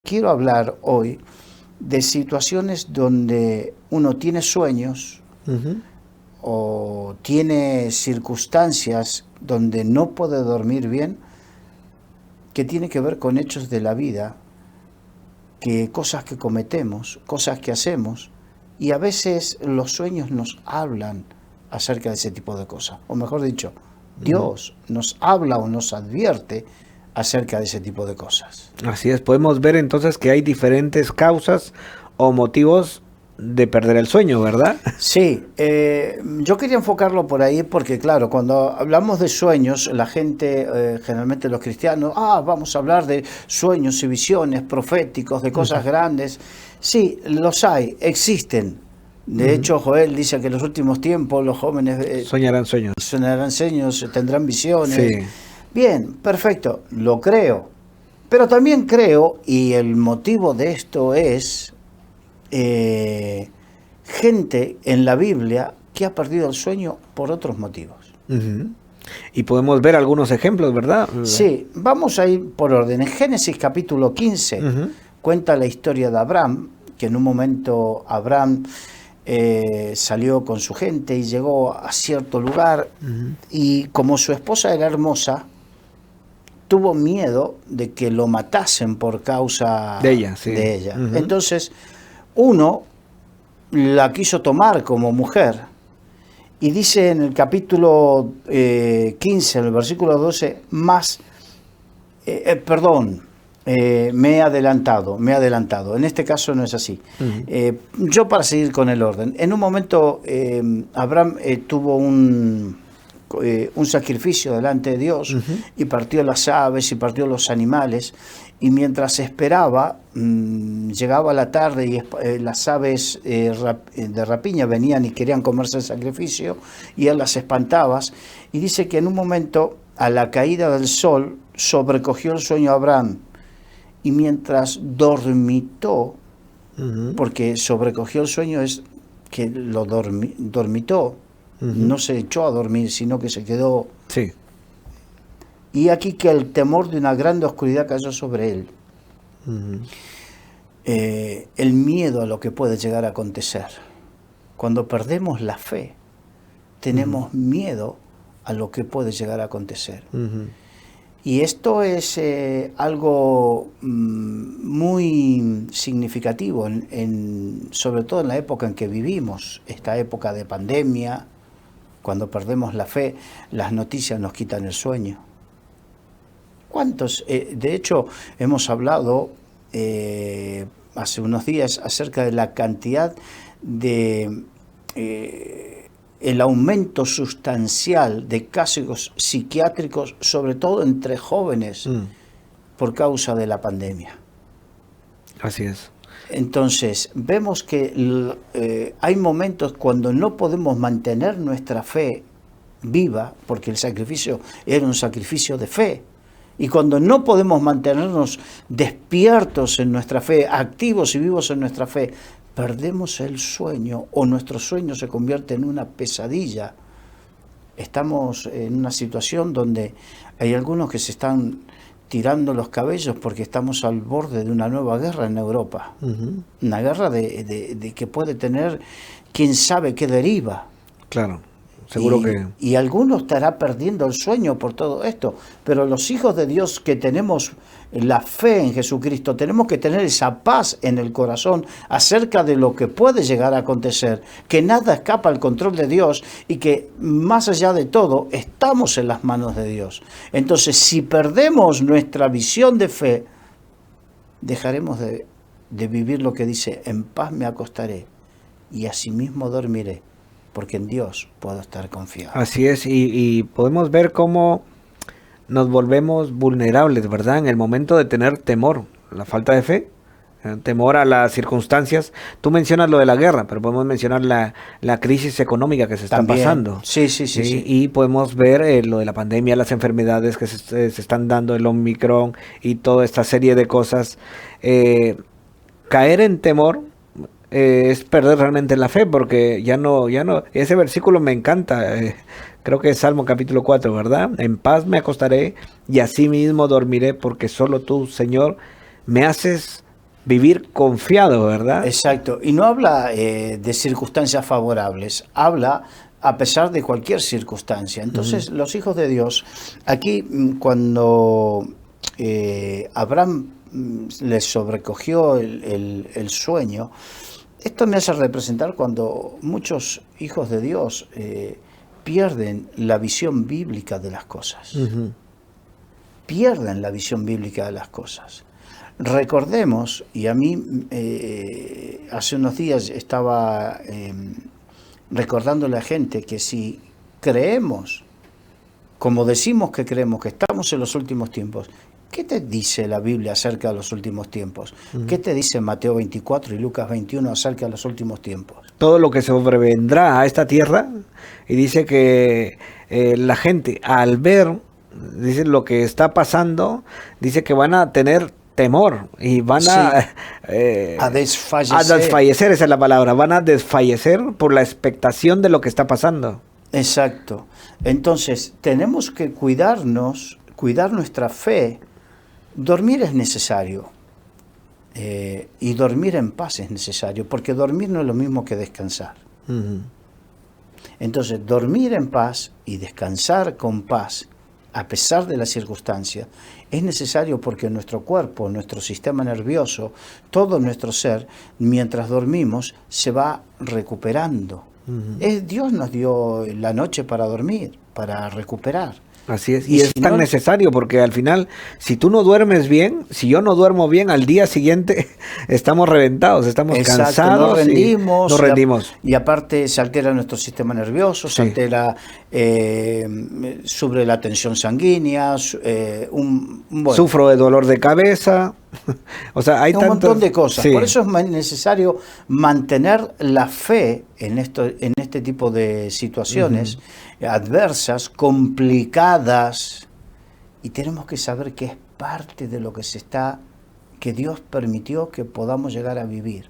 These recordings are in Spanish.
quiero hablar hoy de situaciones donde uno tiene sueños o tiene circunstancias donde no puede dormir bien, que tiene que ver con hechos de la vida, que cosas que cometemos, cosas que hacemos, y a veces los sueños nos hablan acerca de ese tipo de cosas, o mejor dicho, Dios nos habla o nos advierte acerca de ese tipo de cosas. Así es, podemos ver entonces que hay diferentes causas o motivos de perder el sueño, ¿verdad? Sí, yo quería enfocarlo por ahí porque, claro, cuando hablamos de sueños, la gente, generalmente los cristianos, vamos a hablar de sueños y visiones proféticos, de cosas grandes. Sí, los hay, existen. De hecho, Joel dice que en los últimos tiempos los jóvenes soñarán sueños, tendrán visiones. Sí. Bien, perfecto, lo creo. Pero también creo, y el motivo de esto es gente en la Biblia que ha perdido el sueño por otros motivos. Y podemos ver algunos ejemplos, ¿verdad? Sí, vamos a ir por orden. En Génesis capítulo 15 cuenta la historia de Abraham, que en un momento Abraham salió con su gente y llegó a cierto lugar, y como su esposa era hermosa, tuvo miedo de que lo matasen por causa de ella. Sí. Entonces, uno la quiso tomar como mujer, y dice en el capítulo 15, en el versículo 12, me he adelantado, en este caso no es así. Yo, para seguir con el orden, en un momento Abraham tuvo un sacrificio delante de Dios, y partió las aves y partió los animales, y mientras esperaba, llegaba la tarde y las aves de rapiña venían y querían comerse el sacrificio, y él las espantaba, y dice que en un momento, a la caída del sol, sobrecogió el sueño a Abraham, y mientras dormitó, porque sobrecogió el sueño es que lo dormitó, no se echó a dormir, sino que se quedó. Sí. Y aquí que el temor de una grande oscuridad cayó sobre él. El miedo a lo que puede llegar a acontecer. Cuando perdemos la fe, tenemos miedo a lo que puede llegar a acontecer. Y esto es algo muy significativo, sobre todo en la época en que vivimos, esta época de pandemia. Cuando perdemos la fe, las noticias nos quitan el sueño. ¿Cuántos? De hecho, hemos hablado hace unos días acerca de la cantidad de el aumento sustancial de casos psiquiátricos, sobre todo entre jóvenes, por causa de la pandemia. Así es. Entonces, vemos que hay momentos cuando no podemos mantener nuestra fe viva, porque el sacrificio era un sacrificio de fe. Y cuando no podemos mantenernos despiertos en nuestra fe, activos y vivos en nuestra fe, perdemos el sueño, o nuestro sueño se convierte en una pesadilla. Estamos en una situación donde hay algunos que se están tirando los cabellos porque estamos al borde de una nueva guerra en Europa. Una guerra de que puede tener quién sabe qué deriva. Claro. Seguro y alguno estará perdiendo el sueño por todo esto, pero los hijos de Dios que tenemos la fe en Jesucristo, tenemos que tener esa paz en el corazón acerca de lo que puede llegar a acontecer, que nada escapa al control de Dios, y que más allá de todo estamos en las manos de Dios. Entonces, si perdemos nuestra visión de fe, dejaremos de vivir lo que dice: en paz me acostaré y asimismo dormiré, porque en Dios puedo estar confiado. Así es, y podemos ver cómo nos volvemos vulnerables, ¿verdad? En el momento de tener temor, la falta de fe, temor a las circunstancias. Tú mencionas lo de la guerra, pero podemos mencionar la crisis económica que se está pasando. Sí. Y podemos ver lo de la pandemia, las enfermedades que se están dando, el Omicron y toda esta serie de cosas. Caer en temor es perder realmente la fe, porque ya no, ese versículo me encanta, creo que es Salmo capítulo 4, ¿verdad? En paz me acostaré y así mismo dormiré, porque solo tú, Señor, me haces vivir confiado, ¿verdad? Exacto. Y no habla de circunstancias favorables, habla a pesar de cualquier circunstancia. Entonces, los hijos de Dios, aquí cuando Abraham les sobrecogió el sueño, esto me hace representar cuando muchos hijos de Dios pierden la visión bíblica de las cosas. Pierden la visión bíblica de las cosas. Recordemos, y a mí hace unos días estaba recordándole a la gente que si creemos, como decimos que creemos, que estamos en los últimos tiempos, ¿qué te dice la Biblia acerca de los últimos tiempos? ¿Qué te dice Mateo 24 y Lucas 21 acerca de los últimos tiempos? Todo lo que sobrevendrá a esta tierra, y dice que la gente al ver, dice lo que está pasando, dice que van a tener temor y van a desfallecer. A desfallecer, esa es la palabra, van a desfallecer por la expectación de lo que está pasando. Exacto. Entonces, tenemos que cuidarnos, cuidar nuestra fe. Dormir es necesario y dormir en paz es necesario, porque dormir no es lo mismo que descansar. Entonces, dormir en paz y descansar con paz, a pesar de las circunstancias, es necesario porque nuestro cuerpo, nuestro sistema nervioso, todo nuestro ser, mientras dormimos, se va recuperando. Dios nos dio la noche para dormir, para recuperar. Así es, y es tan necesario porque al final, si tú no duermes bien, si yo no duermo bien, al día siguiente estamos reventados, estamos cansados, nos rendimos. Y aparte se altera nuestro sistema nervioso, se altera, sube la tensión sanguínea, sufro de dolor de cabeza. O sea, hay un montón de cosas. Por eso es necesario mantener la fe en este tipo de situaciones adversas, complicadas, y tenemos que saber que es parte de lo que Dios permitió que podamos llegar a vivir.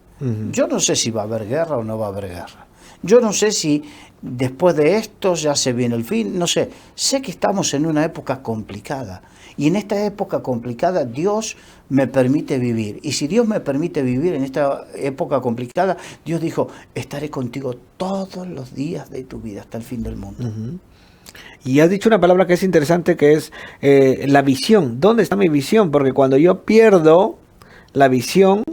Yo no sé si va a haber guerra o no va a haber guerra. Yo no sé si después de esto ya se viene el fin, no sé. Sé que estamos en una época complicada. Y en esta época complicada Dios me permite vivir. Y si Dios me permite vivir en esta época complicada, Dios dijo, estaré contigo todos los días de tu vida hasta el fin del mundo. Y has dicho una palabra que es interesante, que es la visión. ¿Dónde está mi visión? Porque cuando yo pierdo la visión,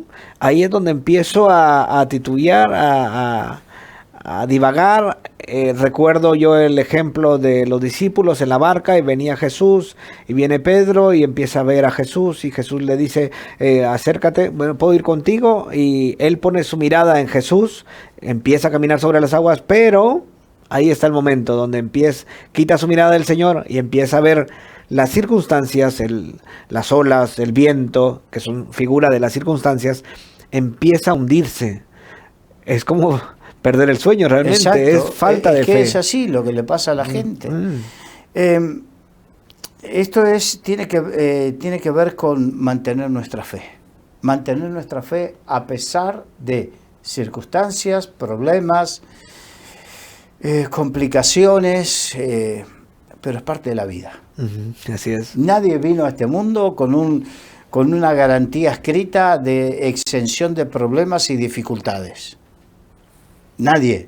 ahí es donde empiezo a titubear, a divagar. Recuerdo yo el ejemplo de los discípulos en la barca y venía Jesús y viene Pedro y empieza a ver a Jesús y Jesús le dice, acércate, bueno, ¿puedo ir contigo? Y él pone su mirada en Jesús, empieza a caminar sobre las aguas, pero ahí está el momento donde quita su mirada del Señor y empieza a ver las circunstancias, las olas, el viento, que son figura de las circunstancias, empieza a hundirse. Es como perder el sueño realmente. Exacto. Es falta de fe. Es así lo que le pasa a la gente. Esto tiene que ver con mantener nuestra fe. Mantener nuestra fe a pesar de circunstancias, problemas, complicaciones, pero es parte de la vida. Así es. Nadie vino a este mundo con una garantía escrita de exención de problemas y dificultades. Nadie.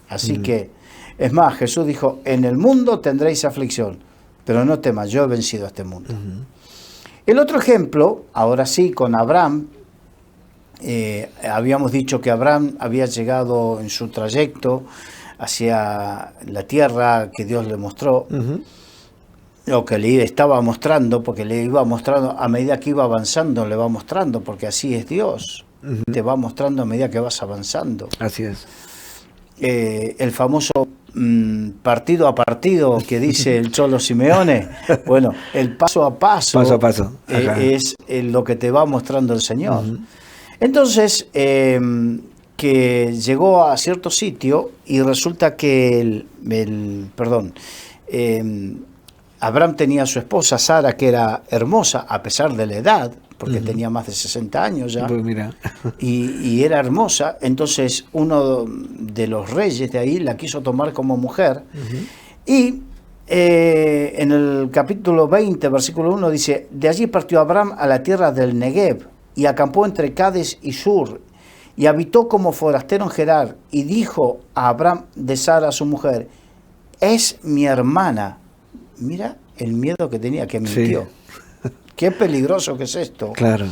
Así que, es más, Jesús dijo, en el mundo tendréis aflicción, pero no temas, yo he vencido a este mundo. El otro ejemplo, ahora sí, con Abraham, habíamos dicho que Abraham había llegado en su trayecto hacia la tierra que Dios le mostró, o que le estaba mostrando, porque le iba mostrando, a medida que iba avanzando, le va mostrando, porque así es Dios. Te va mostrando a medida que vas avanzando. Así es. El famoso partido a partido que dice el Cholo Simeone, bueno, el paso a paso, es lo que te va mostrando el Señor. Entonces, que llegó a cierto sitio y resulta que Abraham tenía a su esposa Sara, que era hermosa a pesar de la edad, porque tenía más de 60 años ya, pues mira. y era hermosa. Entonces uno de los reyes de ahí la quiso tomar como mujer, y en el capítulo 20, versículo 1 dice, de allí partió Abraham a la tierra del Negev, y acampó entre Cades y Sur, y habitó como forastero en Gerar, y dijo a Abraham de Sara, su mujer, es mi hermana. Mira el miedo que tenía, que mintió. Sí. Qué peligroso que es esto. Claro.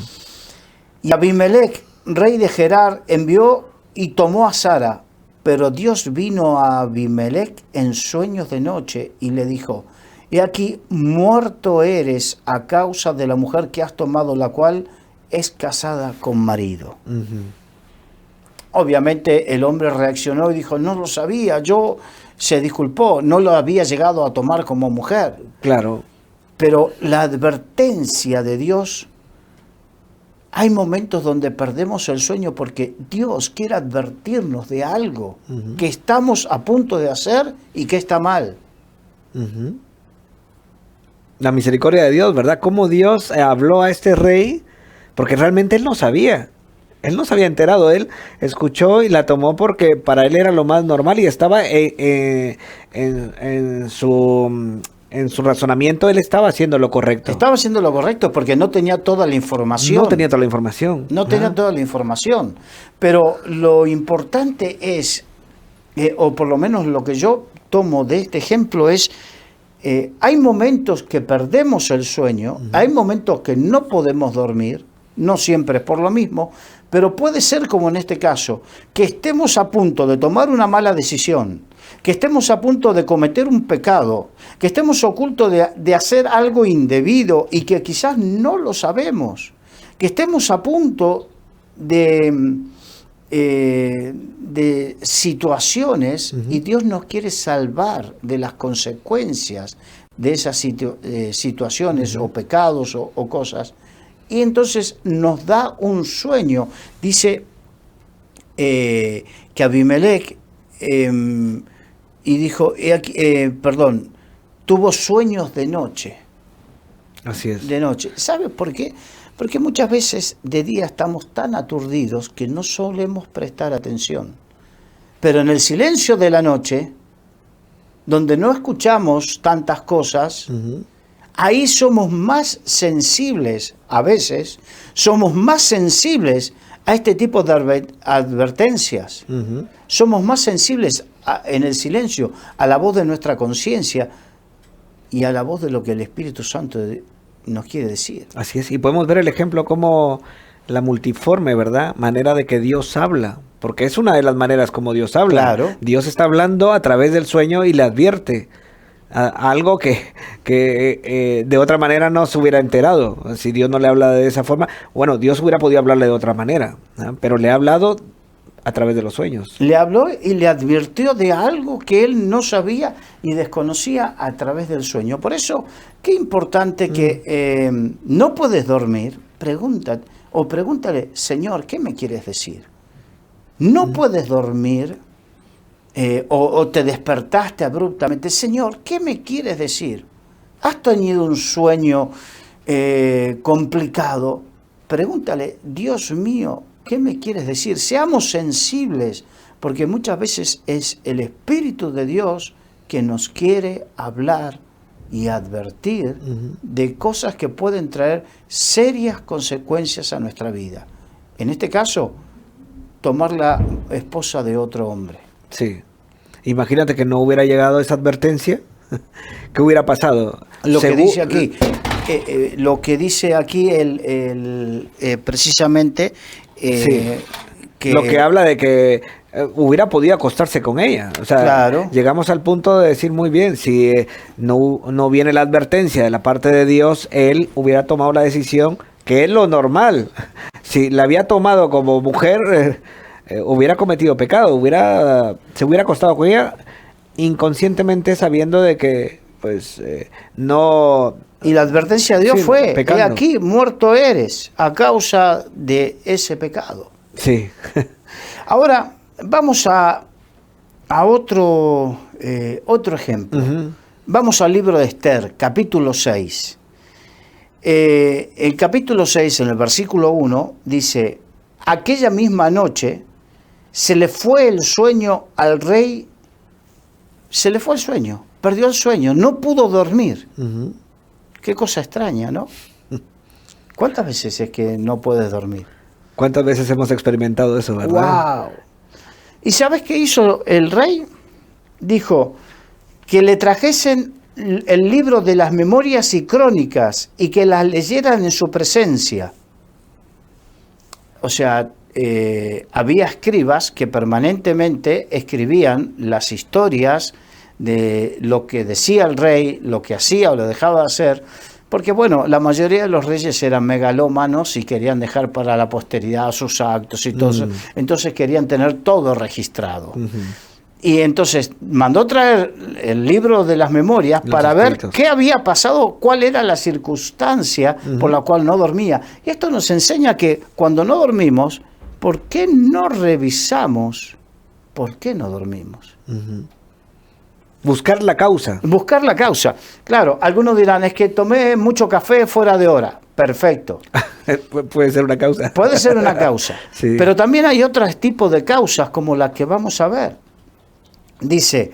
Y Abimelech, rey de Gerar, envió y tomó a Sara, pero Dios vino a Abimelech en sueños de noche y le dijo, he aquí, muerto eres a causa de la mujer que has tomado, la cual es casada con marido. Obviamente el hombre reaccionó y dijo, no lo sabía, se disculpó, no lo había llegado a tomar como mujer. Claro. Pero la advertencia de Dios, hay momentos donde perdemos el sueño porque Dios quiere advertirnos de algo que estamos a punto de hacer y que está mal. La misericordia de Dios, ¿verdad? Cómo Dios habló a este rey, porque realmente él no sabía. Él no se había enterado, él escuchó y la tomó porque para él era lo más normal y estaba en su razonamiento, él estaba haciendo lo correcto. Estaba haciendo lo correcto porque no tenía toda la información. No tenía toda la información. No tenía toda la información. Pero lo importante es, o por lo menos lo que yo tomo de este ejemplo es, hay momentos que perdemos el sueño, hay momentos que no podemos dormir, no siempre es por lo mismo, pero puede ser como en este caso, que estemos a punto de tomar una mala decisión, que estemos a punto de cometer un pecado, que estemos ocultos de hacer algo indebido y que quizás no lo sabemos, que estemos a punto de situaciones y Dios nos quiere salvar de las consecuencias de esas situaciones o pecados o cosas. Y entonces nos da un sueño. Dice que Abimelech, y dijo, tuvo sueños de noche. Así es. De noche. ¿Sabes por qué? Porque muchas veces de día estamos tan aturdidos que no solemos prestar atención. Pero en el silencio de la noche, donde no escuchamos tantas cosas, ahí somos más sensibles, a veces, somos más sensibles a este tipo de advertencias. Somos más sensibles en el silencio a la voz de nuestra conciencia y a la voz de lo que el Espíritu Santo nos quiere decir. Así es, y podemos ver el ejemplo como la multiforme, ¿verdad? Manera de que Dios habla, porque es una de las maneras como Dios habla. Claro. Dios está hablando a través del sueño y le advierte algo que de otra manera no se hubiera enterado. Si Dios no le habla de esa forma, bueno, Dios hubiera podido hablarle de otra manera, ¿no? Pero le ha hablado a través de los sueños. Le habló y le advirtió de algo que él no sabía y desconocía a través del sueño. Por eso, qué importante que no puedes dormir, pregúntale, Señor, ¿qué me quieres decir? No puedes dormir o te despertaste abruptamente. Señor, ¿qué me quieres decir? ¿Has tenido un sueño complicado? Pregúntale, Dios mío, ¿qué me quieres decir? Seamos sensibles, porque muchas veces es el Espíritu de Dios que nos quiere hablar y advertir de cosas que pueden traer serias consecuencias a nuestra vida. En este caso, tomar la esposa de otro hombre. Sí. Imagínate que no hubiera llegado esa advertencia. ¿Qué hubiera pasado? Lo que dice aquí, precisamente... sí. Lo que habla de que hubiera podido acostarse con ella. O sea, claro. Llegamos al punto de decir, muy bien, si no viene la advertencia de la parte de Dios, él hubiera tomado la decisión, que es lo normal. Si la había tomado como mujer, hubiera cometido pecado, se hubiera acostado con ella inconscientemente, sabiendo de que pues no... Y la advertencia de Dios fue, pecando. He aquí, muerto eres a causa de ese pecado. Sí. Ahora, vamos a otro ejemplo. Vamos al libro de Esther, capítulo 6. El capítulo 6, en el versículo 1, dice, aquella misma noche se le fue el sueño al rey, perdió el sueño, no pudo dormir. Qué cosa extraña, ¿no? ¿Cuántas veces es que no puedes dormir? ¿Cuántas veces hemos experimentado eso, verdad? ¡Wow! ¿Y sabes qué hizo el rey? Dijo que le trajesen el libro de las memorias y crónicas y que las leyeran en su presencia. O sea, había escribas que permanentemente escribían las historias de lo que decía el rey, lo que hacía o lo dejaba de hacer, porque bueno, la mayoría de los reyes eran megalómanos y querían dejar para la posteridad sus actos y todo eso, entonces querían tener todo registrado. Y entonces mandó traer el libro de las memorias para ver qué había pasado, cuál era la circunstancia por la cual no dormía. Y esto nos enseña que cuando no dormimos, ¿por qué no revisamos por qué no dormimos? Buscar la causa. Buscar la causa. Claro, algunos dirán, es que tomé mucho café fuera de hora. Perfecto. Puede ser una causa. Puede ser una causa. Sí. Pero también hay otros tipos de causas como las que vamos a ver. Dice,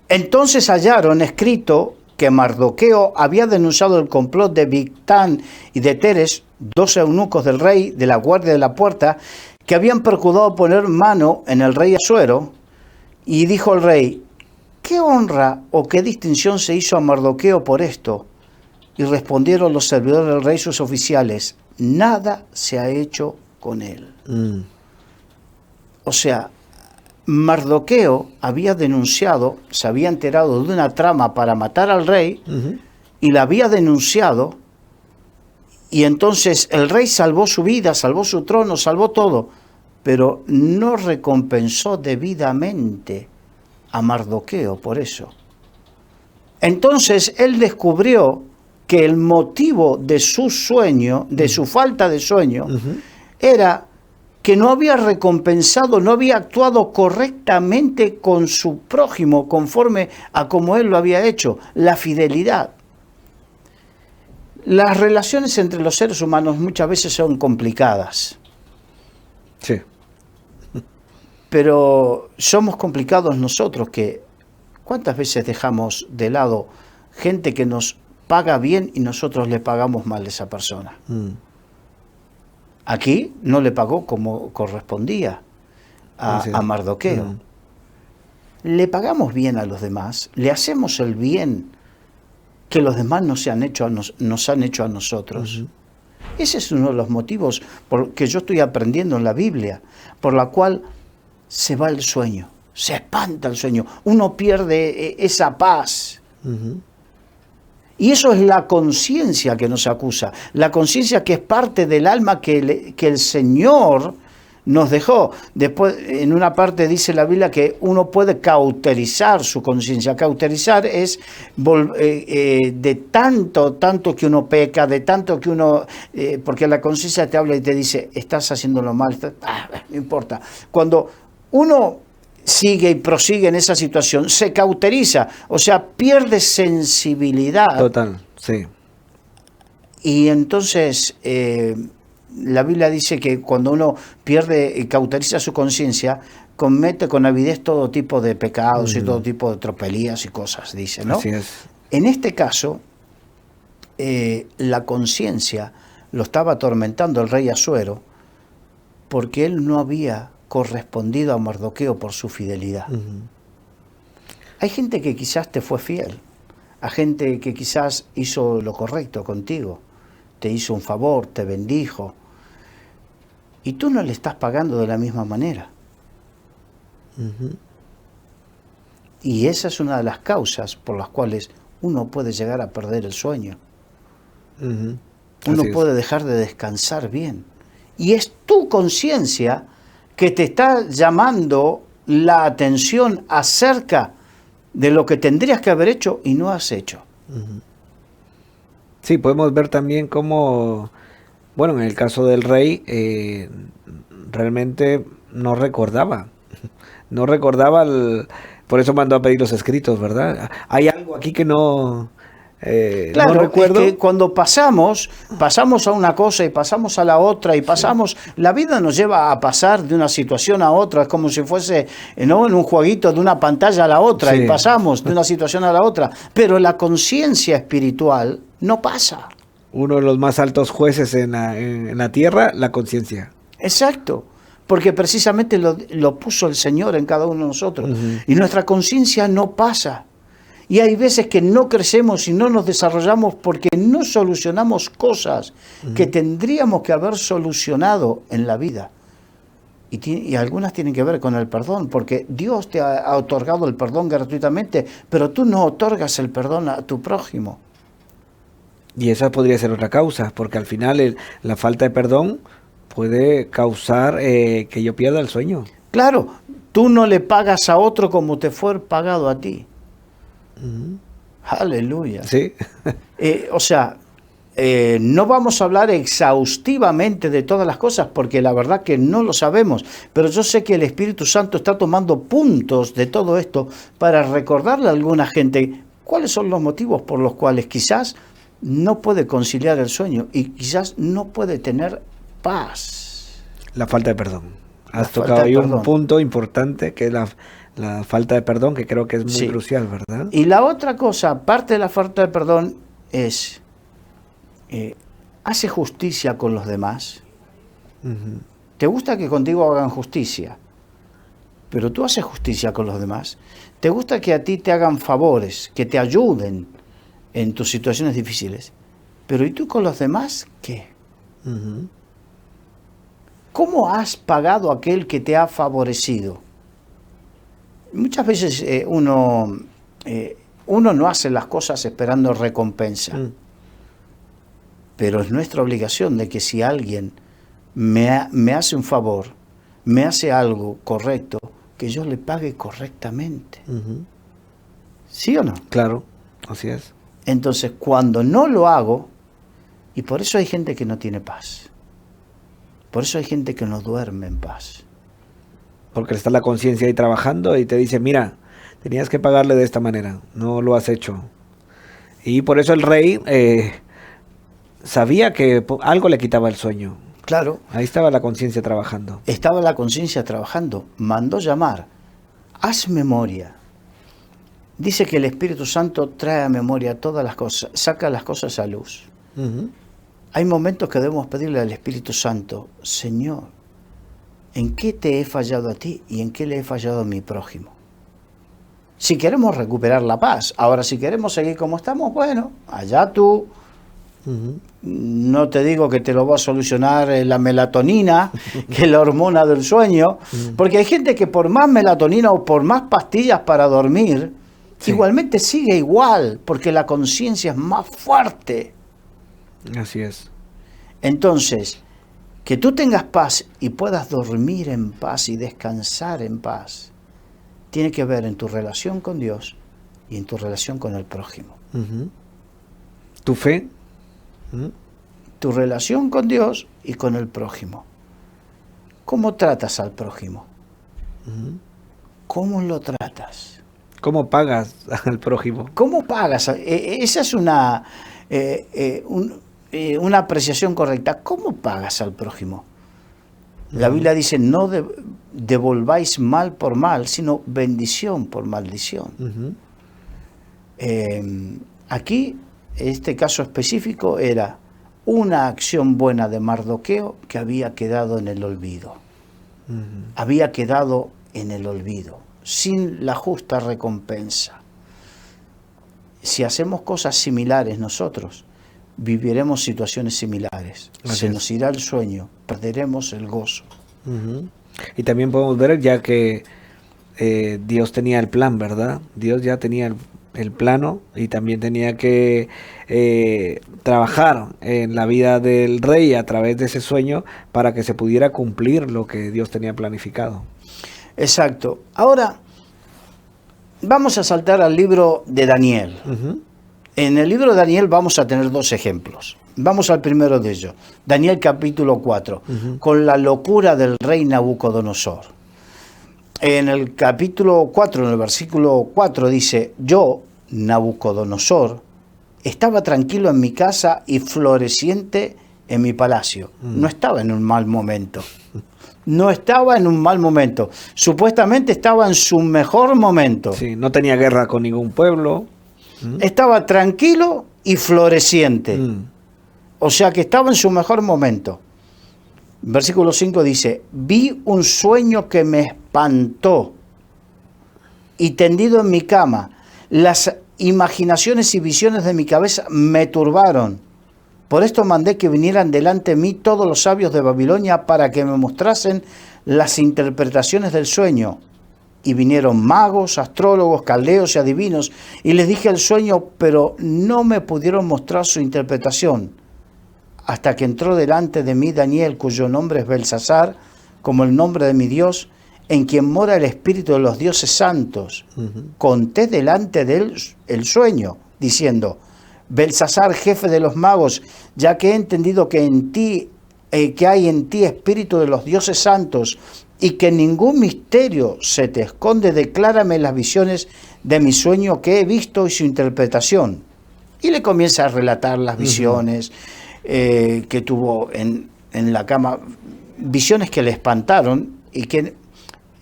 entonces hallaron escrito que Mardoqueo había denunciado el complot de Bigtán y de Teres, 2 eunucos del rey de la guardia de la puerta, que habían procurado poner mano en el rey Asuero, y dijo el rey, ¿qué honra o qué distinción se hizo a Mardoqueo por esto? Y respondieron los servidores del rey, sus oficiales, nada se ha hecho con él. O sea, Mardoqueo había denunciado, se había enterado de una trama para matar al rey, y la había denunciado, y entonces el rey salvó su vida, salvó su trono, salvó todo, pero no recompensó debidamente a Mardoqueo por eso. Entonces él descubrió que el motivo de su sueño, de su falta de sueño, era que no había recompensado, no había actuado correctamente con su prójimo conforme a como él lo había hecho, la fidelidad. Las relaciones entre los seres humanos muchas veces son complicadas. Sí. Pero somos complicados nosotros, que ¿cuántas veces dejamos de lado gente que nos paga bien y nosotros le pagamos mal a esa persona? Aquí no le pagó como correspondía a Mardoqueo. Le pagamos bien a los demás, le hacemos el bien que los demás nos han hecho a nosotros. Ese es uno de los motivos que yo estoy aprendiendo en la Biblia, por la cual se va el sueño, se espanta el sueño, uno pierde esa paz. Y eso es la conciencia que nos acusa, la conciencia que es parte del alma que el Señor nos dejó. Después, en una parte dice la Biblia que uno puede cauterizar su conciencia. Cauterizar es de tanto que uno peca, de tanto que uno... porque la conciencia te habla y te dice, estás haciéndolo mal, no importa. Cuando uno sigue y prosigue en esa situación, se cauteriza, o sea, pierde sensibilidad. Total, sí. Y entonces... la Biblia dice que cuando uno pierde y cauteriza su conciencia, comete con avidez todo tipo de pecados y todo tipo de tropelías y cosas, dice, ¿no? Así es. En este caso, la conciencia lo estaba atormentando el rey Asuero porque él no había correspondido a Mardoqueo por su fidelidad. Hay gente que quizás te fue fiel, hay gente que quizás hizo lo correcto contigo, te hizo un favor, te bendijo, y tú no le estás pagando de la misma manera. Y esa es una de las causas por las cuales uno puede llegar a perder el sueño. Uno puede dejar de descansar bien. Y es tu conciencia que te está llamando la atención acerca de lo que tendrías que haber hecho y no has hecho. Sí, podemos ver también cómo, bueno, en el caso del rey, realmente no recordaba, por eso mandó a pedir los escritos, ¿verdad? Hay algo aquí que no recuerdo. Es que cuando pasamos a una cosa y pasamos a la otra y pasamos, la vida nos lleva a pasar de una situación a otra, es como si fuese, ¿no?, en un jueguito de una pantalla a la otra, y pasamos de una situación a la otra, pero la conciencia espiritual no pasa. uno de los más altos jueces en la tierra, la conciencia. Exacto, porque precisamente lo puso el Señor en cada uno de nosotros. Ujú. Y nuestra conciencia no pasa. Y hay veces que no crecemos y no nos desarrollamos porque no solucionamos cosas que tendríamos que haber solucionado en la vida. Y algunas tienen que ver con el perdón, porque Dios te ha otorgado el perdón gratuitamente, pero tú no otorgas el perdón a tu prójimo. Y esa podría ser otra causa, porque al final la falta de perdón puede causar que yo pierda el sueño. Claro, tú no le pagas a otro como te fue pagado a ti. Aleluya. Sí. O sea, no vamos a hablar exhaustivamente de todas las cosas porque la verdad que no lo sabemos, pero yo sé que el Espíritu Santo está tomando puntos de todo esto para recordarle a alguna gente cuáles son los motivos por los cuales quizás no puede conciliar el sueño y quizás no puede tener paz. La falta de perdón. Has La tocado falta de ahí un perdón. punto importante que es la falta de perdón, que creo que es muy Sí. crucial, ¿verdad? Y la otra cosa, aparte de la falta de perdón, es hace justicia con los demás. Ujú. ¿Te gusta que contigo hagan justicia? Pero tú haces justicia con los demás. ¿Te gusta que a ti te hagan favores, que te ayuden en tus situaciones difíciles? Pero ¿y tú con los demás qué? Ujú. ¿Cómo has pagado a aquel que te ha favorecido? Muchas veces uno no hace las cosas esperando recompensa. Mm. Pero es nuestra obligación de que si alguien me hace un favor, me hace algo correcto, que yo le pague correctamente. Ujú. ¿Sí o no? Claro, así es. Entonces, cuando no lo hago, y por eso hay gente que no tiene paz. Por eso hay gente que no duerme en paz. Porque está la conciencia ahí trabajando y te dice, mira, tenías que pagarle de esta manera, no lo has hecho. Y por eso el rey sabía que algo le quitaba el sueño. Claro, Ahí estaba la conciencia trabajando. estaba la conciencia trabajando, mandó llamar, haz memoria. Dice que el Espíritu Santo trae a memoria todas las cosas, saca las cosas a luz. Ujú. Hay momentos que debemos pedirle al Espíritu Santo, Señor, ¿en qué te he fallado a ti y en qué le he fallado a mi prójimo? Si queremos recuperar la paz, ahora si queremos seguir como estamos, bueno, allá tú. Ujú. No te digo que te lo va a solucionar la melatonina, que es la hormona del sueño, porque hay gente que por más melatonina o por más pastillas para dormir, Sí. igualmente sigue igual, porque la conciencia es más fuerte. Así es. Entonces, que tú tengas paz y puedas dormir en paz y descansar en paz, tiene que ver en tu relación con Dios y en tu relación con el prójimo. Ujú. Tu fe. Ujú. Tu relación con Dios y con el prójimo. ¿Cómo tratas al prójimo? Ujú. ¿Cómo lo tratas? ¿Cómo pagas al prójimo? ¿Cómo pagas? Esa es una apreciación correcta. ¿Cómo pagas al prójimo? La Biblia dice, no devolváis mal por mal, sino bendición por maldición. Ujú. Aquí, este caso específico era una acción buena de Mardoqueo que había quedado en el olvido. Ujú. Había quedado en el olvido, sin la justa recompensa. Si hacemos cosas similares nosotros, viviremos situaciones similares. Así Se es. nos irá el sueño, perderemos el gozo. Ujú. Y también podemos ver ya que Dios tenía el plan, ¿verdad? Dios ya tenía el plano y también tenía que trabajar en la vida del rey a través de ese sueño para que se pudiera cumplir lo que Dios tenía planificado. Exacto. Ahora, vamos a saltar al libro de Daniel. Ujú. En el libro de Daniel vamos a tener dos ejemplos. Vamos al primero de ellos. Daniel capítulo 4, Ujú. con la locura del rey Nabucodonosor. En el capítulo 4, en el versículo 4 dice, yo, Nabucodonosor, estaba tranquilo en mi casa y floreciente en mi palacio. No estaba en un mal momento. No estaba en un mal momento. Supuestamente estaba en su mejor momento. Sí, no tenía guerra con ningún pueblo. Estaba tranquilo y floreciente. Mm. O sea que estaba en su mejor momento. Versículo 5 dice, vi un sueño que me espantó y tendido en mi cama, las imaginaciones y visiones de mi cabeza me turbaron. Por esto mandé que vinieran delante de mí todos los sabios de Babilonia para que me mostrasen las interpretaciones del sueño. Y vinieron magos, astrólogos, caldeos y adivinos, y les dije el sueño, pero no me pudieron mostrar su interpretación. Hasta que entró delante de mí Daniel, cuyo nombre es Belsasar, como el nombre de mi Dios, en quien mora el espíritu de los dioses santos. Conté delante de él el sueño, diciendo, Belsasar, jefe de los magos, ya que he entendido que hay en ti espíritu de los dioses santos, y que ningún misterio se te esconde, declárame las visiones de mi sueño que he visto y su interpretación. Y le comienza a relatar las visiones que tuvo en la cama, visiones que le espantaron, y que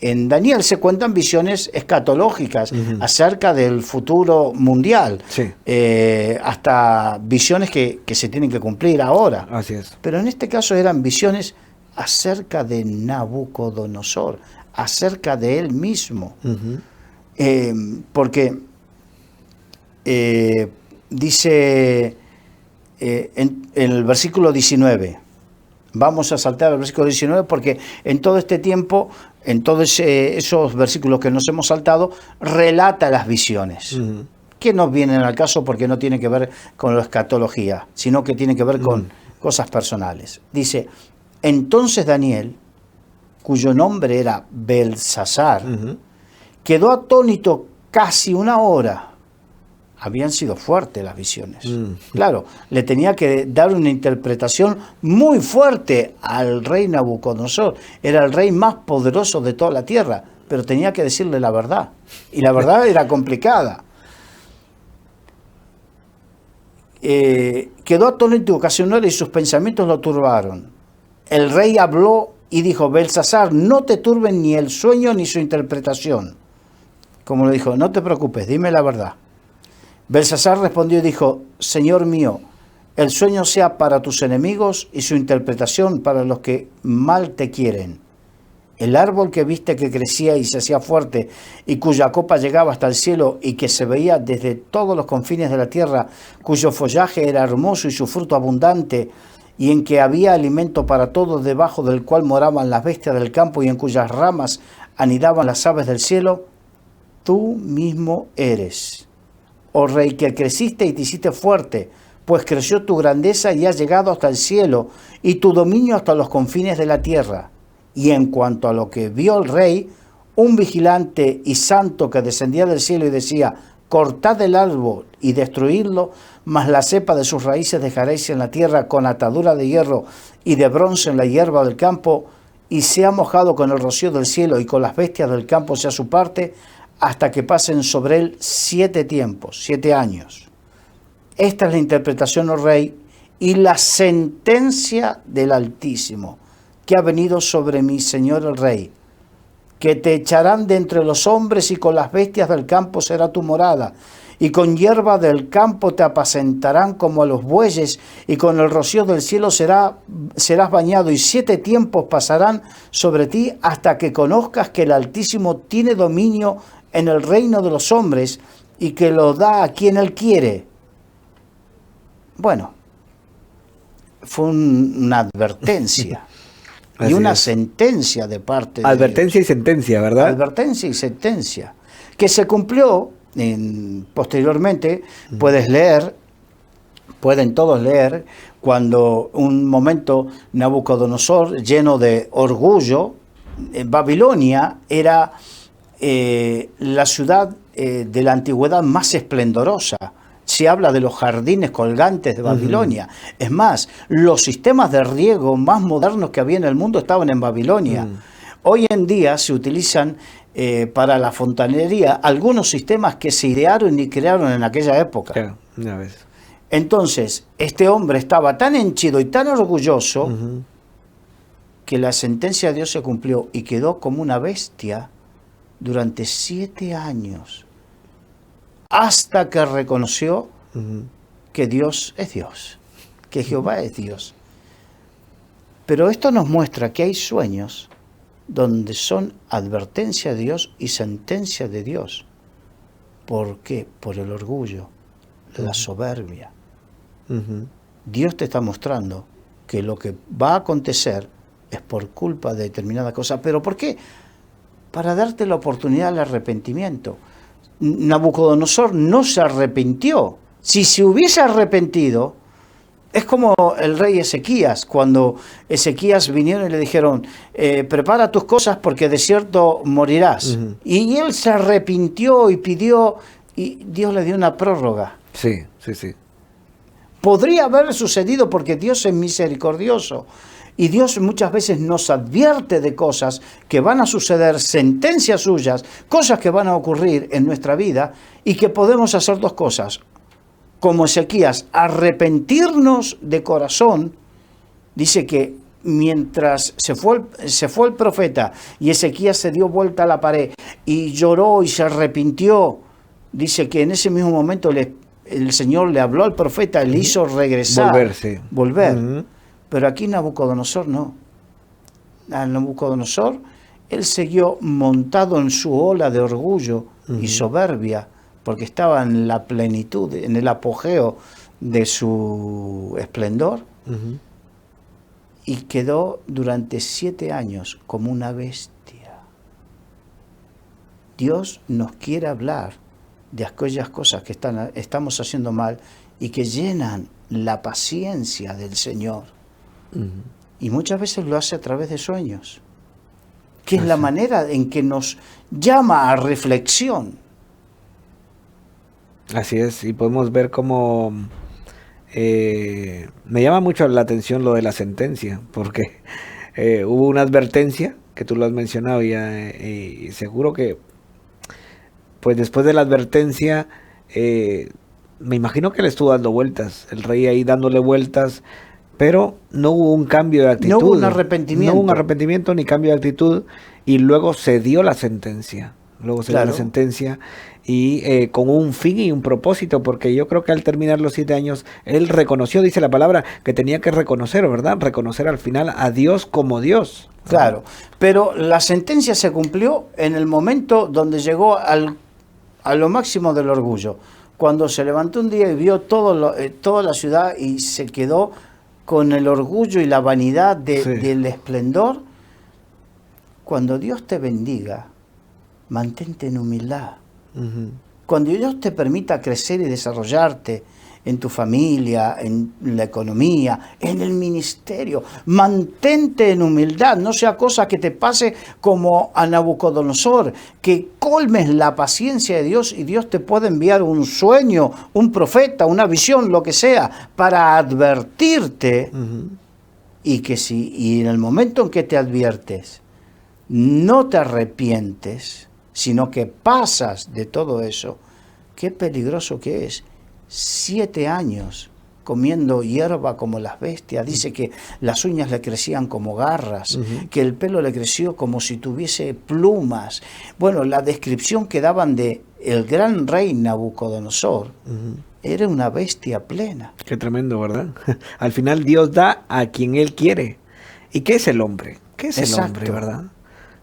en Daniel se cuentan visiones escatológicas acerca del futuro mundial, hasta visiones que se tienen que cumplir ahora. Así es. Pero en este caso eran visiones acerca de Nabucodonosor, acerca de él mismo. Porque dice en el versículo 19, vamos a saltar al versículo 19 porque en todo este tiempo, en todos esos versículos que nos hemos saltado, relata las visiones. Que no vienen al caso porque no tiene que ver con la escatología, sino que tiene que ver con cosas personales. Dice, entonces Daniel, cuyo nombre era Belsasar, quedó atónito casi una hora. Habían sido fuertes las visiones. Claro, le tenía que dar una interpretación muy fuerte al rey Nabucodonosor. Era el rey más poderoso de toda la tierra, pero tenía que decirle la verdad. Y la verdad era complicada. Quedó atónito casi una hora y sus pensamientos lo turbaron. El rey habló y dijo, Belsasar, no te turben ni el sueño ni su interpretación. Como le dijo, no te preocupes, dime la verdad. Belsasar respondió y dijo, Señor mío, el sueño sea para tus enemigos y su interpretación para los que mal te quieren. El árbol que viste que crecía y se hacía fuerte y cuya copa llegaba hasta el cielo y que se veía desde todos los confines de la tierra, cuyo follaje era hermoso y su fruto abundante, y en que había alimento para todos, debajo del cual moraban las bestias del campo y en cuyas ramas anidaban las aves del cielo, tú mismo eres, oh rey, que creciste y te hiciste fuerte, pues creció tu grandeza y has llegado hasta el cielo, y tu dominio hasta los confines de la tierra. Y en cuanto a lo que vio el rey, un vigilante y santo que descendía del cielo y decía, cortad el árbol y destruidlo, mas la cepa de sus raíces dejaréis en la tierra con atadura de hierro y de bronce en la hierba del campo, y sea mojado con el rocío del cielo y con las bestias del campo sea su parte, hasta que pasen sobre él 7 tiempos, 7 años. Esta es la interpretación, oh rey, y la sentencia del Altísimo, que ha venido sobre mi señor el rey, que te echarán de entre los hombres y con las bestias del campo será tu morada, y con hierba del campo te apacentarán como a los bueyes, y con el rocío del cielo serás bañado, y 7 tiempos pasarán sobre ti hasta que conozcas que el Altísimo tiene dominio en el reino de los hombres y que lo da a quien él quiere. Bueno, fue una advertencia y una sentencia de parte de advertencia y sentencia, ¿verdad? Advertencia y sentencia, que se cumplió posteriormente. Pueden todos leer, cuando un momento Nabucodonosor, lleno de orgullo, Babilonia era la ciudad de la antigüedad más esplendorosa. Se habla de los jardines colgantes de Babilonia. Es más, los sistemas de riego más modernos que había en el mundo estaban en Babilonia. Hoy en día se utilizan para la fontanería algunos sistemas que se idearon y crearon en aquella época. Claro, una vez. Entonces, este hombre estaba tan henchido y tan orgulloso que la sentencia de Dios se cumplió y quedó como una bestia durante 7 años, hasta que reconoció que Dios es Dios, que Jehová es Dios. Pero esto nos muestra que hay sueños donde son advertencia de Dios y sentencia de Dios. ¿Por qué? Por el orgullo, la soberbia. Dios te está mostrando que lo que va a acontecer es por culpa de determinada cosa. ¿Pero por qué? Para darte la oportunidad al arrepentimiento. Nabucodonosor no se arrepintió. Si se hubiese arrepentido, es como el rey Ezequías, cuando Ezequías vinieron y le dijeron, prepara tus cosas porque de cierto morirás. Y él se arrepintió y pidió, y Dios le dio una prórroga. Sí. Podría haber sucedido porque Dios es misericordioso. Y Dios muchas veces nos advierte de cosas que van a suceder, sentencias suyas, cosas que van a ocurrir en nuestra vida y que podemos hacer dos cosas. Como Ezequías, arrepentirnos de corazón. Dice que mientras se fue el profeta y Ezequías se dio vuelta a la pared y lloró y se arrepintió, dice que en ese mismo momento el Señor le habló al profeta, le hizo regresar, volver. Pero aquí Nabucodonosor no. A Nabucodonosor, él siguió montado en su ola de orgullo y soberbia, porque estaba en la plenitud, en el apogeo de su esplendor, y quedó durante 7 años como una bestia. Dios nos quiere hablar de aquellas cosas que estamos haciendo mal y que llenan la paciencia del Señor. Y muchas veces lo hace a través de sueños, que es la manera en que nos llama a reflexión. Así es, y podemos ver cómo me llama mucho la atención lo de la sentencia, porque hubo una advertencia, que tú lo has mencionado ya, y seguro que pues después de la advertencia, me imagino que le estuvo dando vueltas, el rey ahí dándole vueltas, pero no hubo un cambio de actitud. No hubo un arrepentimiento. No hubo un arrepentimiento ni cambio de actitud, y luego se dio la sentencia. Dio la sentencia y con un fin y un propósito, porque yo creo que al terminar los 7 años, él reconoció, dice la palabra, que tenía que reconocer, ¿verdad? Reconocer al final a Dios como Dios. Claro, pero la sentencia se cumplió en el momento donde llegó a lo máximo del orgullo. Cuando se levantó un día y vio toda la ciudad y se quedó con el orgullo y la vanidad del esplendor. Cuando Dios te bendiga, mantente en humildad. Cuando Dios te permita crecer y desarrollarte en tu familia, en la economía, en el ministerio, mantente en humildad. No sea cosa que te pase como a Nabucodonosor, que colmes la paciencia de Dios y Dios te puede enviar un sueño, un profeta, una visión, lo que sea, para advertirte. Y en el momento en que te adviertes, no te arrepientes, sino que pasas de todo eso. Qué peligroso que es. 7 años comiendo hierba como las bestias. Dice que las uñas le crecían como garras, que el pelo le creció como si tuviese plumas. Bueno, la descripción que daban de el gran rey Nabucodonosor era una bestia plena. Qué tremendo, ¿verdad? Al final Dios da a quien Él quiere. ¿Y qué es el hombre? ¿Qué es el hombre, verdad?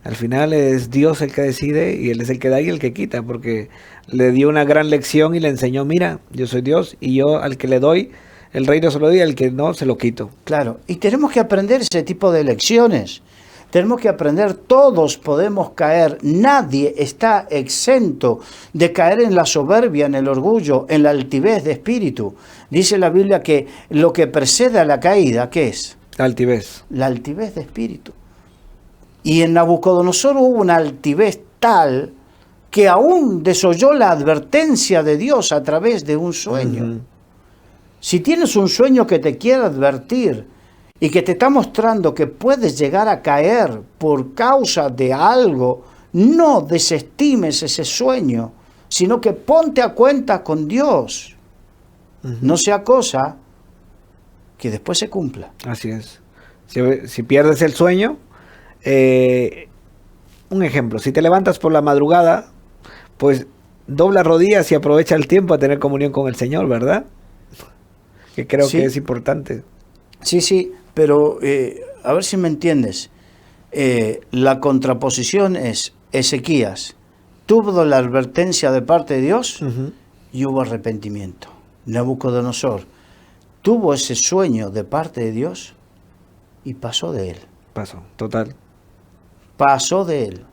Al final es Dios el que decide y Él es el que da y el que quita, porque le dio una gran lección y le enseñó, mira, yo soy Dios y yo al que le doy, el reino se lo doy, al que no, se lo quito. Claro, y tenemos que aprender ese tipo de lecciones. Tenemos que aprender, todos podemos caer, nadie está exento de caer en la soberbia, en el orgullo, en la altivez de espíritu. Dice la Biblia que lo que precede a la caída, ¿qué es? La altivez. La altivez de espíritu. Y en Nabucodonosor hubo una altivez tal que aún desoyó la advertencia de Dios a través de un sueño. Si tienes un sueño que te quiere advertir y que te está mostrando que puedes llegar a caer por causa de algo, no desestimes ese sueño, sino que ponte a cuenta con Dios. No sea cosa que después se cumpla. Así es. Si pierdes el sueño, un ejemplo, si te levantas por la madrugada, pues dobla rodillas y aprovecha el tiempo a tener comunión con el Señor, ¿verdad? que creo Sí. que es importante. Sí, pero a ver si me entiendes. La contraposición es Ezequías tuvo la advertencia de parte de Dios y hubo arrepentimiento. Nabucodonosor tuvo ese sueño de parte de Dios y pasó de él. Pasó, total. Pasó de él.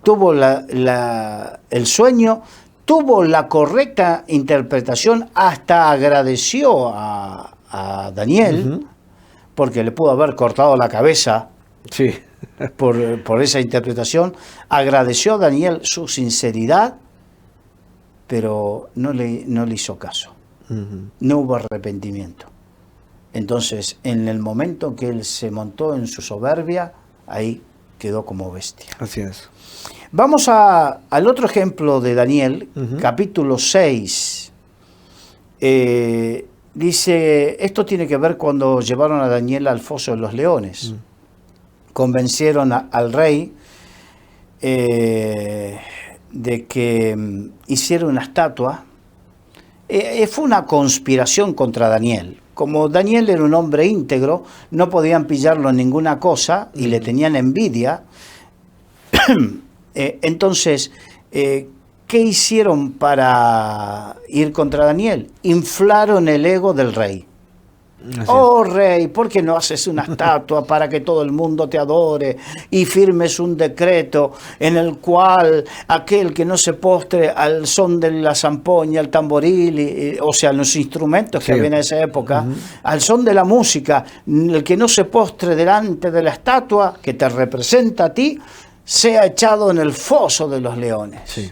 Tuvo el sueño, tuvo la correcta interpretación, hasta agradeció a Daniel, porque le pudo haber cortado la cabeza. Sí. por esa interpretación. Agradeció a Daniel su sinceridad, pero no le hizo caso. No hubo arrepentimiento. Entonces, en el momento en que él se montó en su soberbia, ahí quedó como bestia. Así es. Vamos al otro ejemplo de Daniel, capítulo 6. Dice, esto tiene que ver cuando llevaron a Daniel al foso de los leones. Convencieron al rey de que hiciera una estatua. Fue una conspiración contra Daniel. Como Daniel era un hombre íntegro, no podían pillarlo en ninguna cosa y le tenían envidia. Entonces, ¿qué hicieron para ir contra Daniel? Inflaron el ego del rey. Oh rey, ¿por qué no haces una estatua para que todo el mundo te adore y firmes un decreto en el cual aquel que no se postre al son de la zampoña, el tamboril, o sea, los instrumentos que había en esa época, al son de la música, el que no se postre delante de la estatua que te representa a ti, sea echado en el foso de los leones? Sí.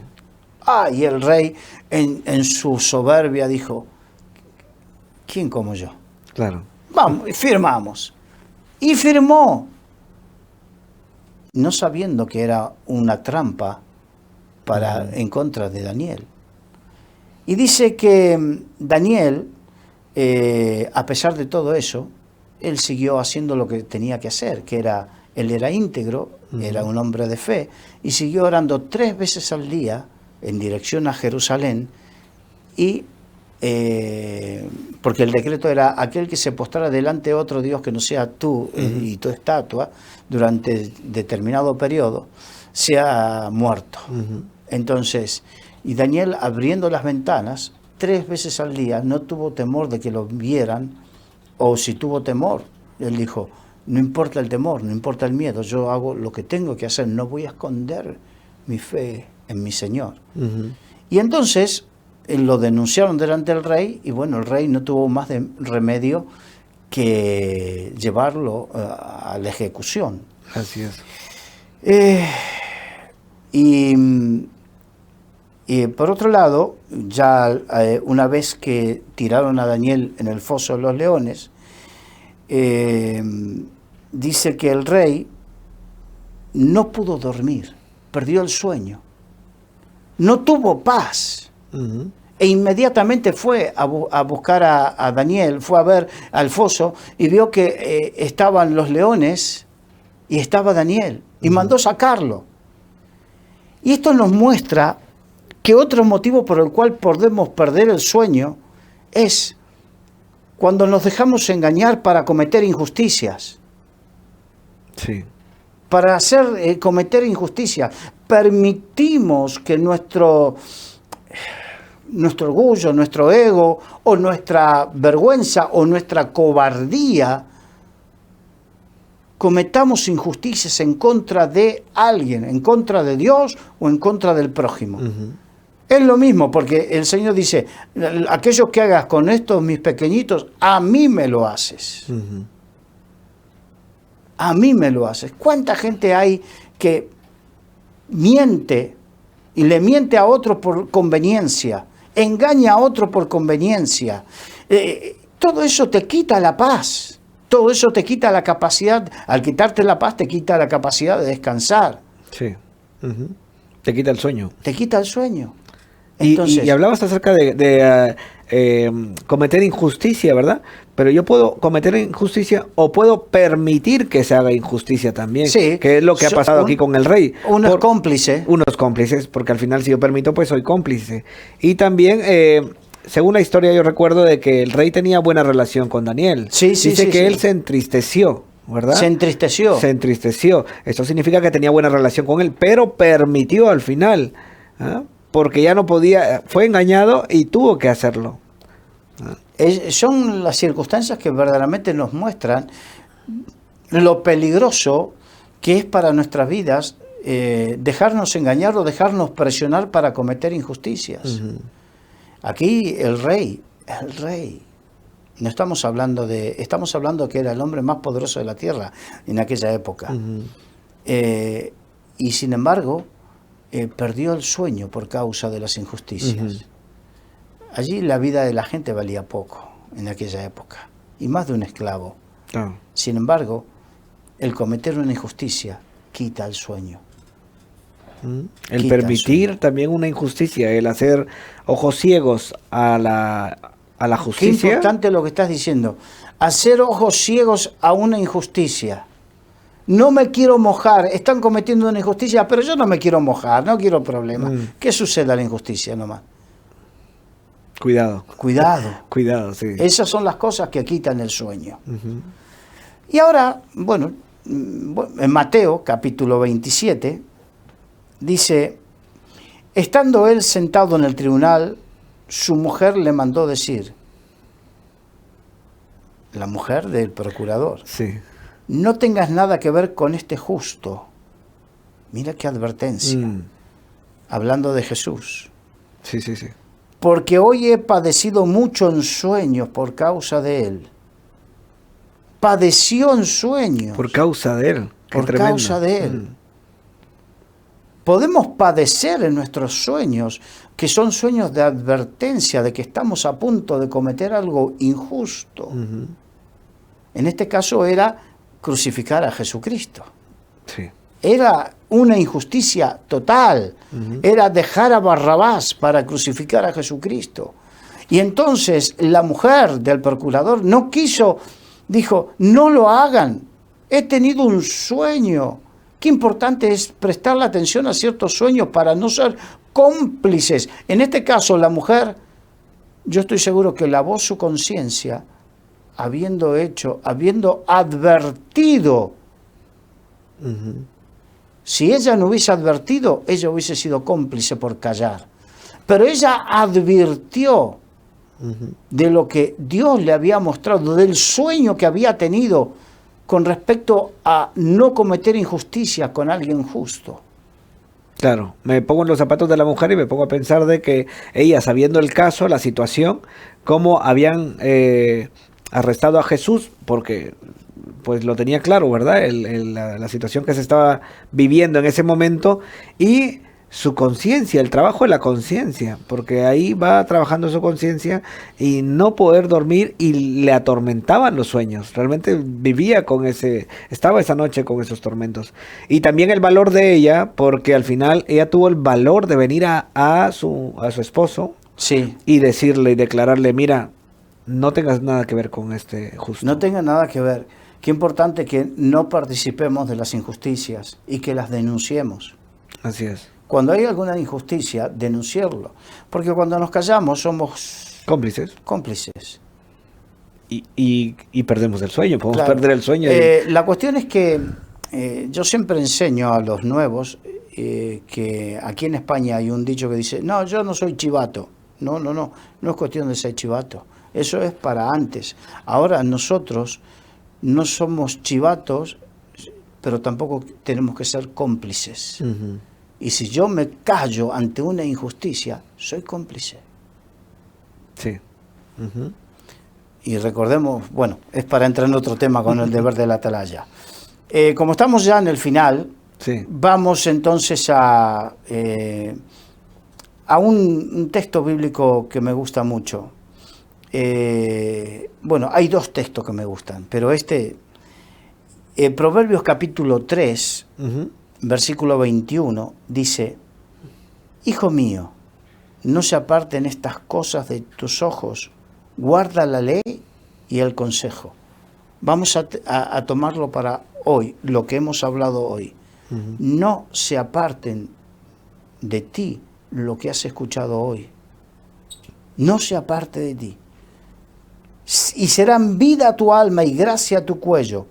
Y el rey en su soberbia dijo, ¿quién como yo? Claro. Vamos, firmamos. Y firmó, no sabiendo que era una trampa en contra de Daniel. Y dice que Daniel, a pesar de todo eso, él siguió haciendo lo que tenía que hacer, que él era íntegro, era un hombre de fe, y siguió orando 3 veces al día en dirección a Jerusalén, y porque el decreto era aquel que se postrara delante de otro Dios que no sea tú y tu estatua durante determinado periodo, sea muerto. Entonces, y Daniel, abriendo las ventanas 3 veces al día, no tuvo temor de que lo vieran, o si tuvo temor, él dijo, no importa el temor, no importa el miedo, yo hago lo que tengo que hacer, no voy a esconder mi fe en mi Señor. Y entonces lo denunciaron delante del rey, y bueno, el rey no tuvo más remedio que llevarlo a la ejecución. Así es. Y por otro lado, ya una vez que tiraron a Daniel en el foso de los leones, dice que el rey no pudo dormir, perdió el sueño, no tuvo paz. E inmediatamente fue a buscar a Daniel, fue a ver al foso y vio que estaban los leones y estaba Daniel, y mandó sacarlo. Y esto nos muestra que otro motivo por el cual podemos perder el sueño es cuando nos dejamos engañar para cometer injusticias. Sí. Para cometer injusticias. Permitimos que nuestro orgullo, nuestro ego, o nuestra vergüenza, o nuestra cobardía, cometamos injusticias en contra de alguien, en contra de Dios o en contra del prójimo. Es lo mismo, porque el Señor dice, aquello que hagas con estos mis pequeñitos, a mí me lo haces. A mí me lo haces. ¿Cuánta gente hay que miente y le miente a otro por conveniencia? Engaña a otro por conveniencia. Todo eso te quita la paz. Todo eso te quita la capacidad. Al quitarte la paz, te quita la capacidad de descansar. Sí. Te quita el sueño. Te quita el sueño. Entonces, y hablabas acerca de cometer injusticia, ¿verdad? Pero yo puedo cometer injusticia o puedo permitir que se haga injusticia también. Sí. Que es lo que ha pasado aquí con el rey. Cómplice. Unos cómplices, porque al final si yo permito, pues soy cómplice. Y también según la historia yo recuerdo de que el rey tenía buena relación con Daniel. Sí, sí, Dice sí, que sí. él se entristeció, ¿verdad? Se entristeció. Se entristeció. Esto significa que tenía buena relación con él, pero permitió al final, ¿ah? Porque ya no podía, fue engañado y tuvo que hacerlo. Son las circunstancias que verdaderamente nos muestran lo peligroso que es para nuestras vidas dejarnos engañar o dejarnos presionar para cometer injusticias. Aquí el rey, no estamos hablando estamos hablando que era el hombre más poderoso de la tierra en aquella época. Y sin embargo, perdió el sueño por causa de las injusticias. Allí la vida de la gente valía poco en aquella época, y más de un esclavo. Sin embargo, el cometer una injusticia quita el sueño. El permitir también una injusticia, el hacer ojos ciegos a la justicia. Qué importante lo que estás diciendo. Hacer ojos ciegos a una injusticia. No me quiero mojar, están cometiendo una injusticia, pero yo no me quiero mojar, no quiero problemas. ¿Qué sucede a la injusticia nomás? Cuidado. Cuidado, sí. Esas son las cosas que quitan el sueño. Y ahora, bueno, en Mateo, capítulo 27, dice, estando él sentado en el tribunal, su mujer le mandó decir, la mujer del procurador, sí. No tengas nada que ver con este justo. Mira qué advertencia. Hablando de Jesús. Sí. Porque hoy he padecido mucho en sueños por causa de él. Padeció en sueños. Por causa de él. Por causa de él. Podemos padecer en nuestros sueños, que son sueños de advertencia, de que estamos a punto de cometer algo injusto. En este caso era crucificar a Jesucristo. Sí. Era una injusticia total. Era dejar a Barrabás para crucificar a Jesucristo. Y entonces la mujer del procurador no quiso, dijo, no lo hagan. He tenido un sueño. Qué importante es prestarle atención a ciertos sueños para no ser cómplices. En este caso, la mujer, yo estoy seguro que lavó su conciencia habiendo advertido. Si ella no hubiese advertido, ella hubiese sido cómplice por callar. Pero ella advirtió de lo que Dios le había mostrado, del sueño que había tenido con respecto a no cometer injusticia con alguien justo. Claro, me pongo en los zapatos de la mujer y me pongo a pensar de que ella, sabiendo el caso, la situación, cómo habían arrestado a Jesús, porque pues lo tenía claro, ¿verdad? La situación que se estaba viviendo en ese momento, y su conciencia, el trabajo de la conciencia, porque ahí va trabajando su conciencia y no poder dormir, y le atormentaban los sueños. Realmente vivía estaba esa noche con esos tormentos. Y también el valor de ella, porque al final ella tuvo el valor de venir a su esposo, sí, y decirle y declararle, mira, no tengas nada que ver con este justo. No tenga nada que ver. Qué importante que no participemos de las injusticias y que las denunciemos. Así es. Cuando hay alguna injusticia, denunciarlo. Porque cuando nos callamos somos cómplices. Y perdemos el sueño, podemos Claro. perder el sueño. La cuestión es que yo siempre enseño a los nuevos que aquí en España hay un dicho que dice, no, yo no soy chivato. No es cuestión de ser chivato. Eso es para antes. Ahora nosotros no somos chivatos, pero tampoco tenemos que ser cómplices. Y si yo me callo ante una injusticia, soy cómplice. Sí. Y recordemos, bueno, es para entrar en otro tema con el deber de la atalaya. Como estamos ya en el final, Sí. vamos entonces a un texto bíblico que me gusta mucho. Bueno, hay dos textos que me gustan, pero Proverbios capítulo 3, versículo 21, dice, Hijo mío, no se aparten estas cosas de tus ojos, guarda la ley y el consejo. Vamos a tomarlo para hoy, lo que hemos hablado hoy. No se aparten de ti lo que has escuchado hoy. no se aparte de ti. Y serán vida a tu alma y gracia a tu cuello.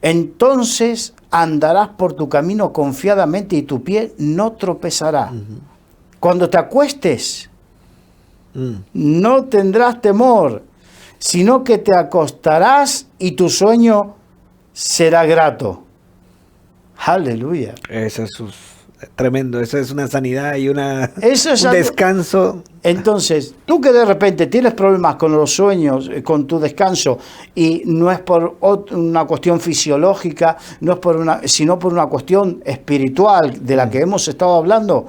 Entonces andarás por tu camino confiadamente y tu pie no tropezará. Cuando te acuestes, no tendrás temor, sino que te acostarás y tu sueño será grato. Aleluya. Eso es tremendo, eso es una sanidad y un algo, descanso. Entonces, tú que de repente tienes problemas con los sueños, con tu descanso, y no es por una cuestión fisiológica, no es sino por una cuestión espiritual de la que hemos estado hablando,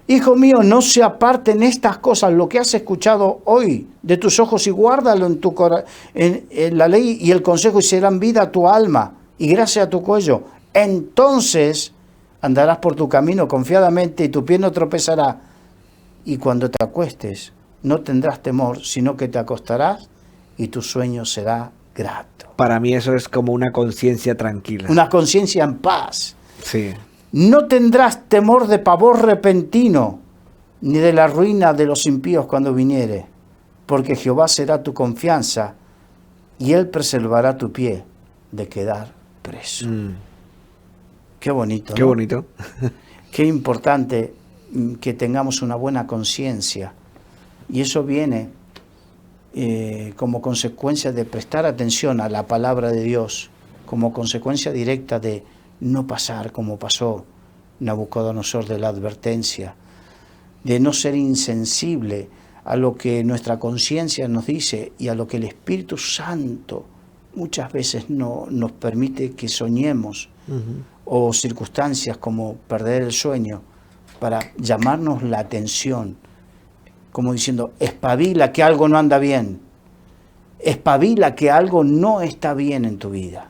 hijo mío, no se aparten estas cosas, lo que has escuchado hoy de tus ojos, y guárdalo en tu en la ley y el consejo, y serán vida a tu alma y gracia a tu cuello. Entonces andarás por tu camino confiadamente y tu pie no tropezará. Y cuando te acuestes, no tendrás temor, sino que te acostarás y tu sueño será grato. Para mí eso es como una conciencia tranquila. Una conciencia en paz. Sí. No tendrás temor de pavor repentino, ni de la ruina de los impíos cuando viniere, porque Jehová será tu confianza, y Él preservará tu pie de quedar preso. Qué bonito, ¿no? Qué bonito. Qué importante que tengamos una buena conciencia. Y eso viene como consecuencia de prestar atención a la palabra de Dios, como consecuencia directa de no pasar como pasó Nabucodonosor, de la advertencia, de no ser insensible a lo que nuestra conciencia nos dice y a lo que el Espíritu Santo muchas veces no nos permite que soñemos, o circunstancias como perder el sueño, para llamarnos la atención, como diciendo, espabila que algo no anda bien, espabila que algo no está bien en tu vida.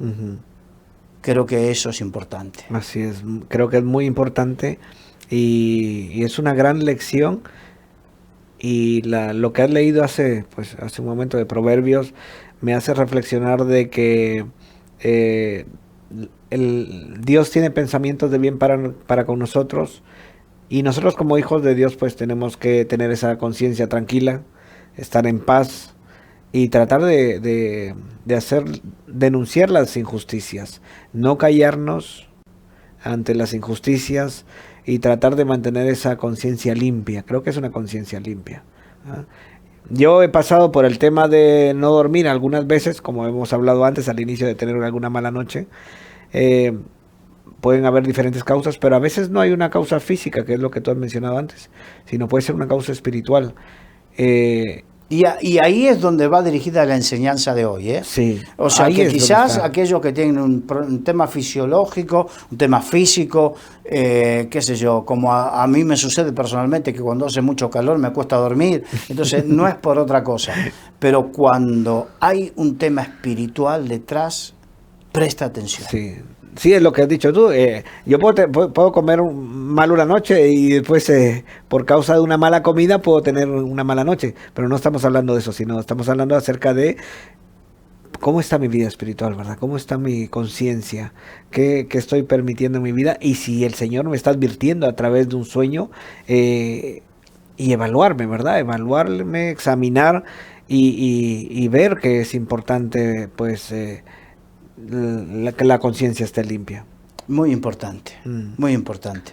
Creo que eso es importante. Así es, creo que es muy importante y es una gran lección. Y lo que has leído hace un momento de Proverbios me hace reflexionar de que Dios tiene pensamientos de bien para con nosotros, y nosotros como hijos de Dios pues tenemos que tener esa conciencia tranquila, estar en paz y tratar de denunciar las injusticias, no callarnos ante las injusticias y tratar de mantener esa conciencia limpia. Creo que es una conciencia limpia. Yo he pasado por el tema de no dormir algunas veces, como hemos hablado antes al inicio, de tener alguna mala noche. Pueden haber diferentes causas, pero a veces no hay una causa física, que es lo que tú has mencionado antes, sino puede ser una causa espiritual. Y ahí es donde va dirigida la enseñanza de hoy, ¿eh? Sí. O sea, que quizás aquellos que tienen un tema fisiológico, un tema físico, qué sé yo, como a mí me sucede personalmente, que cuando hace mucho calor me cuesta dormir, entonces no es por otra cosa. Pero cuando hay un tema espiritual detrás, presta atención. Sí. Sí, es lo que has dicho tú. Yo puedo comer mal una noche y después, por causa de una mala comida, puedo tener una mala noche. Pero no estamos hablando de eso, sino estamos hablando acerca de cómo está mi vida espiritual, ¿verdad? ¿Cómo está mi conciencia? ¿Qué estoy permitiendo en mi vida? Y si el Señor me está advirtiendo a través de un sueño, y evaluarme, ¿verdad? Evaluarme, examinar y ver que es importante, pues, que la conciencia esté limpia. Muy importante, muy importante.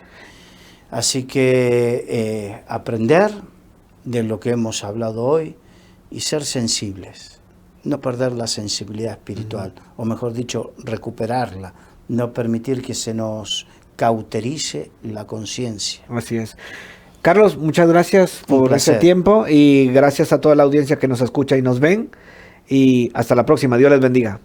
Así que aprender de lo que hemos hablado hoy y ser sensibles, no perder la sensibilidad espiritual, o mejor dicho, recuperarla, no permitir que se nos cauterice la conciencia. Así es. Carlos, muchas gracias por ese tiempo y gracias a toda la audiencia que nos escucha y nos ven, y hasta la próxima. Dios les bendiga.